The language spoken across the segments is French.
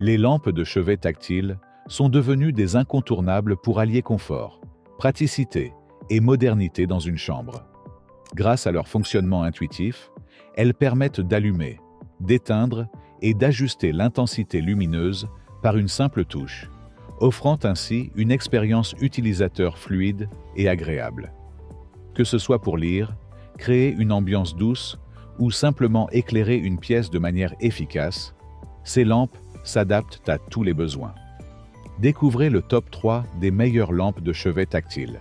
Les lampes de chevet tactiles sont devenues des incontournables pour allier confort, praticité et modernité dans une chambre. Grâce à leur fonctionnement intuitif, elles permettent d'allumer, d'éteindre et d'ajuster l'intensité lumineuse par une simple touche, offrant ainsi une expérience utilisateur fluide et agréable. Que ce soit pour lire, créer une ambiance douce ou simplement éclairer une pièce de manière efficace, ces lampes s'adaptent à tous les besoins. Découvrez le top 3 des meilleures lampes de chevet tactiles,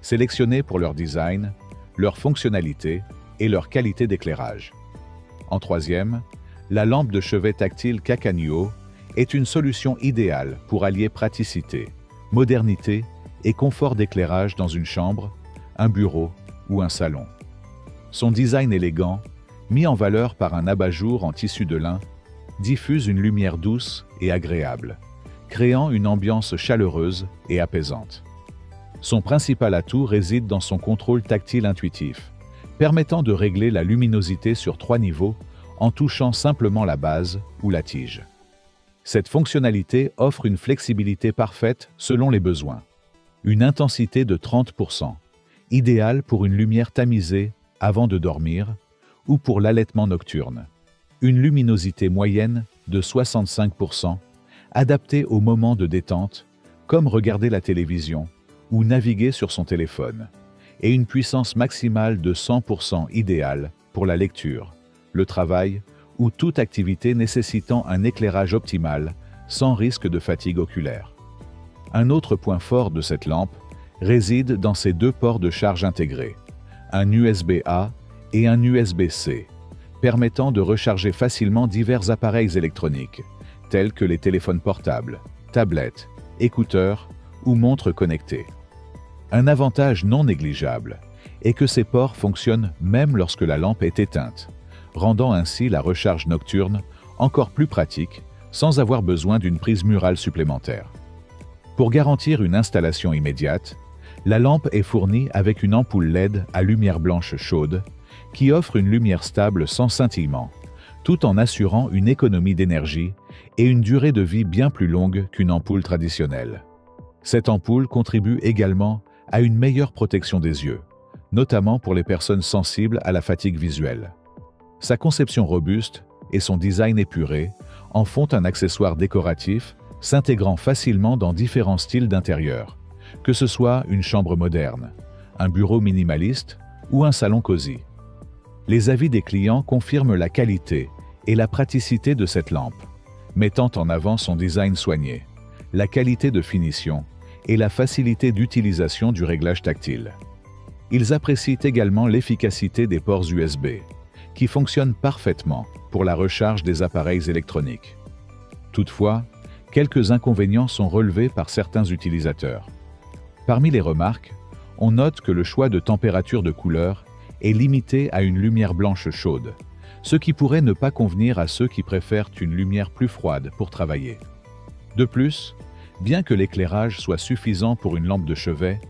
sélectionnées pour leur design, leur fonctionnalité et leur qualité d'éclairage. En troisième, la lampe de chevet tactile Cacaneo est une solution idéale pour allier praticité, modernité et confort d'éclairage dans une chambre, un bureau ou un salon. Son design élégant, mis en valeur par un abat-jour en tissu de lin, diffuse une lumière douce et agréable, créant une ambiance chaleureuse et apaisante. Son principal atout réside dans son contrôle tactile intuitif, permettant de régler la luminosité sur 3 niveaux en touchant simplement la base ou la tige. Cette fonctionnalité offre une flexibilité parfaite selon les besoins. Une intensité de 30%, idéale pour une lumière tamisée avant de dormir ou pour l'allaitement nocturne. Une luminosité moyenne de 65%, adaptée au moment de détente, comme regarder la télévision ou naviguer sur son téléphone, et une puissance maximale de 100% idéale pour la lecture, le travail ou toute activité nécessitant un éclairage optimal sans risque de fatigue oculaire. Un autre point fort de cette lampe réside dans ses 2 ports de charge intégrés, un USB-A et un USB-C, permettant de recharger facilement divers appareils électroniques, tels que les téléphones portables, tablettes, écouteurs ou montres connectées. Un avantage non négligeable est que ces ports fonctionnent même lorsque la lampe est éteinte, rendant ainsi la recharge nocturne encore plus pratique sans avoir besoin d'une prise murale supplémentaire. Pour garantir une installation immédiate, la lampe est fournie avec une ampoule LED à lumière blanche chaude qui offre une lumière stable sans scintillement, tout en assurant une économie d'énergie et une durée de vie bien plus longue qu'une ampoule traditionnelle. Cette ampoule contribue également à une meilleure protection des yeux, notamment pour les personnes sensibles à la fatigue visuelle. Sa conception robuste et son design épuré en font un accessoire décoratif s'intégrant facilement dans différents styles d'intérieur, que ce soit une chambre moderne, un bureau minimaliste ou un salon cosy. Les avis des clients confirment la qualité et la praticité de cette lampe, mettant en avant son design soigné, la qualité de finition et la facilité d'utilisation du réglage tactile. Ils apprécient également l'efficacité des ports USB, qui fonctionnent parfaitement pour la recharge des appareils électroniques. Toutefois, quelques inconvénients sont relevés par certains utilisateurs. Parmi les remarques, on note que le choix de température de couleur est limité à une lumière blanche chaude, ce qui pourrait ne pas convenir à ceux qui préfèrent une lumière plus froide pour travailler. De plus, bien que l'éclairage soit suffisant pour une lampe de chevet,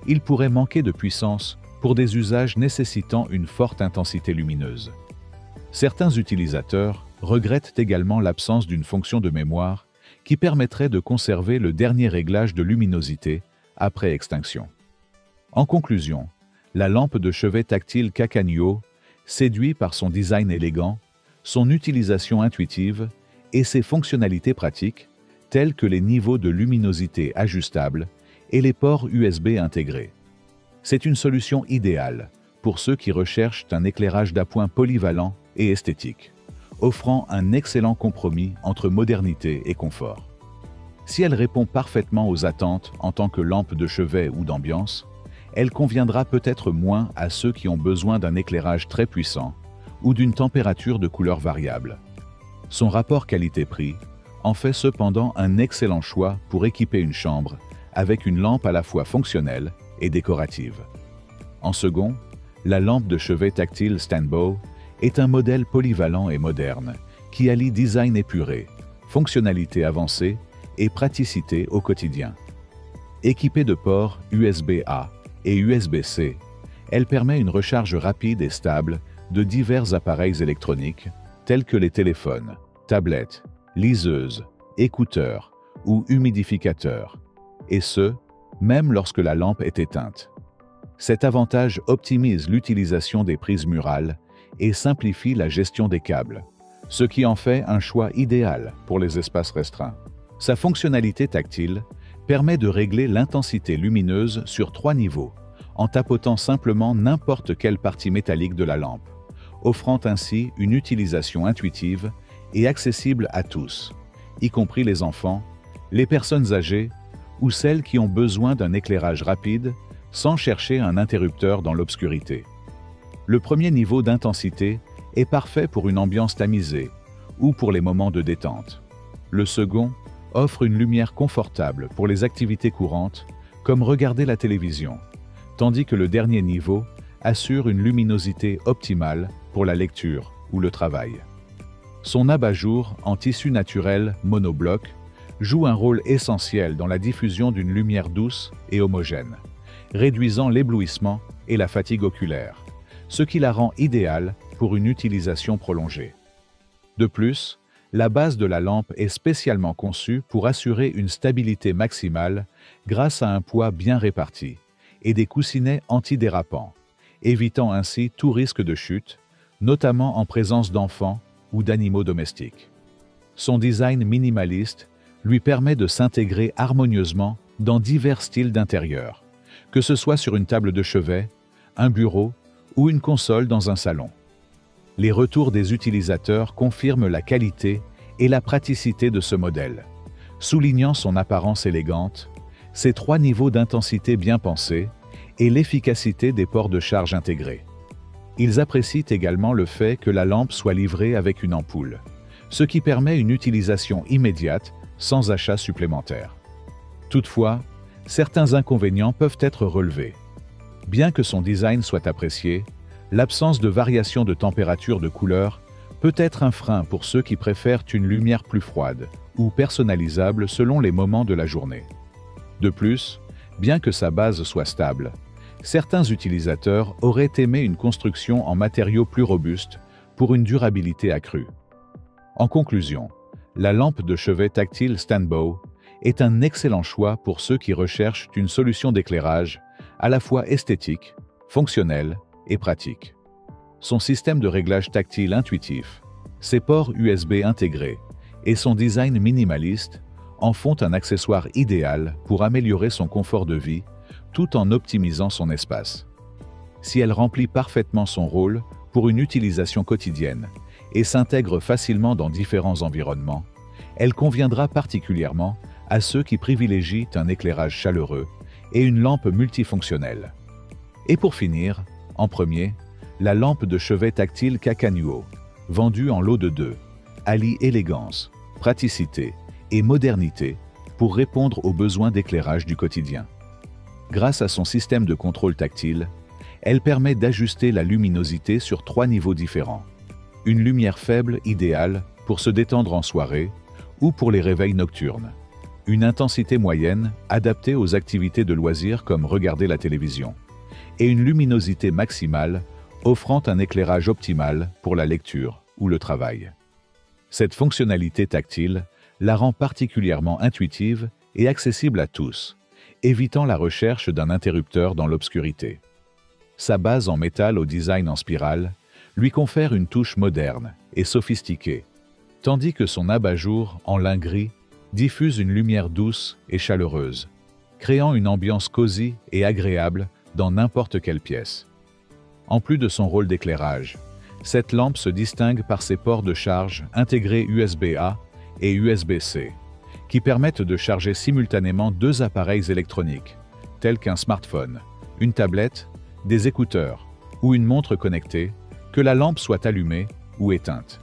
il pourrait manquer de puissance pour des usages nécessitant une forte intensité lumineuse. Certains utilisateurs regrettent également l'absence d'une fonction de mémoire qui permettrait de conserver le dernier réglage de luminosité après extinction. En conclusion, la lampe de chevet tactile Cacaneo séduit par son design élégant, son utilisation intuitive et ses fonctionnalités pratiques, telles que les niveaux de luminosité ajustables et les ports USB intégrés. C'est une solution idéale pour ceux qui recherchent un éclairage d'appoint polyvalent et esthétique, offrant un excellent compromis entre modernité et confort. Si elle répond parfaitement aux attentes en tant que lampe de chevet ou d'ambiance, elle conviendra peut-être moins à ceux qui ont besoin d'un éclairage très puissant ou d'une température de couleur variable. Son rapport qualité-prix en fait cependant un excellent choix pour équiper une chambre avec une lampe à la fois fonctionnelle et décorative. En second, la lampe de chevet tactile Stanbow est un modèle polyvalent et moderne qui allie design épuré, fonctionnalité avancée et praticité au quotidien. Équipée de ports USB-A et USB-C, elle permet une recharge rapide et stable de divers appareils électroniques tels que les téléphones, tablettes, liseuses, écouteurs ou humidificateurs, et ce, même lorsque la lampe est éteinte. Cet avantage optimise l'utilisation des prises murales et simplifie la gestion des câbles, ce qui en fait un choix idéal pour les espaces restreints. Sa fonctionnalité tactile permet de régler l'intensité lumineuse sur 3 niveaux, en tapotant simplement n'importe quelle partie métallique de la lampe, offrant ainsi une utilisation intuitive et accessible à tous, y compris les enfants, les personnes âgées ou celles qui ont besoin d'un éclairage rapide sans chercher un interrupteur dans l'obscurité. Le premier niveau d'intensité est parfait pour une ambiance tamisée ou pour les moments de détente. Le second offre une lumière confortable pour les activités courantes, comme regarder la télévision, tandis que le dernier niveau assure une luminosité optimale pour la lecture ou le travail. Son abat-jour en tissu naturel monobloc joue un rôle essentiel dans la diffusion d'une lumière douce et homogène, réduisant l'éblouissement et la fatigue oculaire, ce qui la rend idéale pour une utilisation prolongée. De plus, la base de la lampe est spécialement conçue pour assurer une stabilité maximale grâce à un poids bien réparti et des coussinets antidérapants, évitant ainsi tout risque de chute, notamment en présence d'enfants ou d'animaux domestiques. Son design minimaliste lui permet de s'intégrer harmonieusement dans divers styles d'intérieur, que ce soit sur une table de chevet, un bureau ou une console dans un salon. Les retours des utilisateurs confirment la qualité et la praticité de ce modèle, soulignant son apparence élégante, ses 3 niveaux d'intensité bien pensés et l'efficacité des ports de charge intégrés. Ils apprécient également le fait que la lampe soit livrée avec une ampoule, ce qui permet une utilisation immédiate sans achat supplémentaire. Toutefois, certains inconvénients peuvent être relevés. Bien que son design soit apprécié, l'absence de variation de température de couleur peut être un frein pour ceux qui préfèrent une lumière plus froide ou personnalisable selon les moments de la journée. De plus, bien que sa base soit stable, certains utilisateurs auraient aimé une construction en matériaux plus robustes pour une durabilité accrue. En conclusion, la lampe de chevet tactile Stanbow est un excellent choix pour ceux qui recherchent une solution d'éclairage à la fois esthétique, fonctionnelle et pratique. Son système de réglage tactile intuitif, ses ports USB intégrés et son design minimaliste en font un accessoire idéal pour améliorer son confort de vie tout en optimisant son espace. Si elle remplit parfaitement son rôle pour une utilisation quotidienne et s'intègre facilement dans différents environnements, elle conviendra particulièrement à ceux qui privilégient un éclairage chaleureux et une lampe multifonctionnelle. Et pour finir, en premier, la lampe de chevet tactile Cacanuo, vendue en lot de 2, allie élégance, praticité et modernité pour répondre aux besoins d'éclairage du quotidien. Grâce à son système de contrôle tactile, elle permet d'ajuster la luminosité sur 3 niveaux différents. Une lumière faible idéale pour se détendre en soirée ou pour les réveils nocturnes. Une intensité moyenne adaptée aux activités de loisirs comme regarder la télévision. Et une luminosité maximale offrant un éclairage optimal pour la lecture ou le travail. Cette fonctionnalité tactile la rend particulièrement intuitive et accessible à tous, évitant la recherche d'un interrupteur dans l'obscurité. Sa base en métal au design en spirale lui confère une touche moderne et sophistiquée, tandis que son abat-jour en lin gris diffuse une lumière douce et chaleureuse, créant une ambiance cosy et agréable dans n'importe quelle pièce. En plus de son rôle d'éclairage, cette lampe se distingue par ses ports de charge intégrés USB-A et USB-C, qui permettent de charger simultanément 2 appareils électroniques, tels qu'un smartphone, une tablette, des écouteurs ou une montre connectée, que la lampe soit allumée ou éteinte.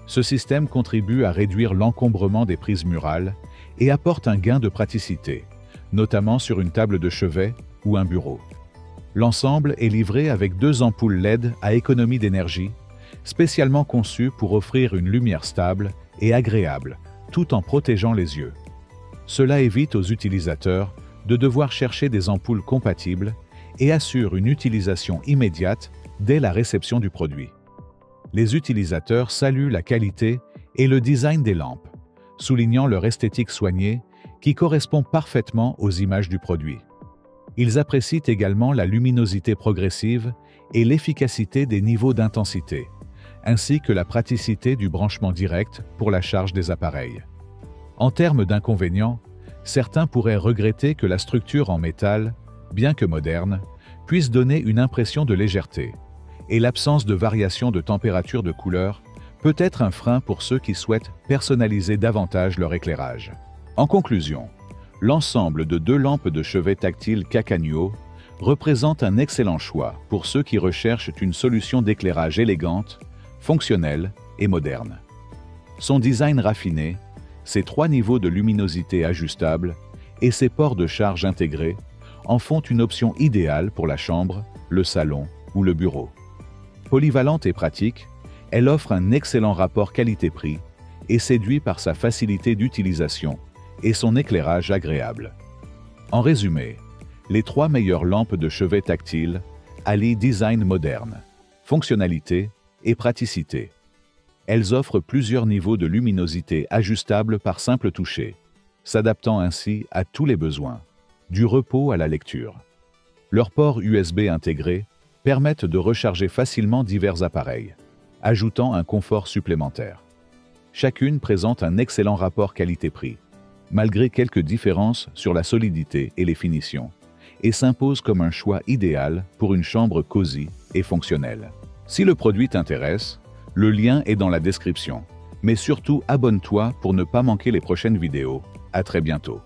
Ce système contribue à réduire l'encombrement des prises murales et apporte un gain de praticité, notamment sur une table de chevet ou un bureau. L'ensemble est livré avec 2 ampoules LED à économie d'énergie, spécialement conçues pour offrir une lumière stable et agréable, tout en protégeant les yeux. Cela évite aux utilisateurs de devoir chercher des ampoules compatibles et assure une utilisation immédiate dès la réception du produit. Les utilisateurs saluent la qualité et le design des lampes, soulignant leur esthétique soignée qui correspond parfaitement aux images du produit. Ils apprécient également la luminosité progressive et l'efficacité des niveaux d'intensité, ainsi que la praticité du branchement direct pour la charge des appareils. En termes d'inconvénients, certains pourraient regretter que la structure en métal, bien que moderne, puisse donner une impression de légèreté, et l'absence de variation de température de couleur peut être un frein pour ceux qui souhaitent personnaliser davantage leur éclairage. En conclusion, l'ensemble de 2 lampes de chevet tactiles Cacaneo représente un excellent choix pour ceux qui recherchent une solution d'éclairage élégante, fonctionnelle et moderne. Son design raffiné, ses 3 niveaux de luminosité ajustables et ses ports de charge intégrés en font une option idéale pour la chambre, le salon ou le bureau. Polyvalente et pratique, elle offre un excellent rapport qualité-prix et séduit par sa facilité d'utilisation et son éclairage agréable. En résumé, les 3 meilleures lampes de chevet tactile allient design moderne, fonctionnalité et praticité. Elles offrent plusieurs niveaux de luminosité ajustables par simple toucher, s'adaptant ainsi à tous les besoins, du repos à la lecture. Leurs ports USB intégrés permettent de recharger facilement divers appareils, ajoutant un confort supplémentaire. Chacune présente un excellent rapport qualité-prix, malgré quelques différences sur la solidité et les finitions, et s'impose comme un choix idéal pour une chambre cosy et fonctionnelle. Si le produit t'intéresse, le lien est dans la description. Mais surtout, abonne-toi pour ne pas manquer les prochaines vidéos. À très bientôt.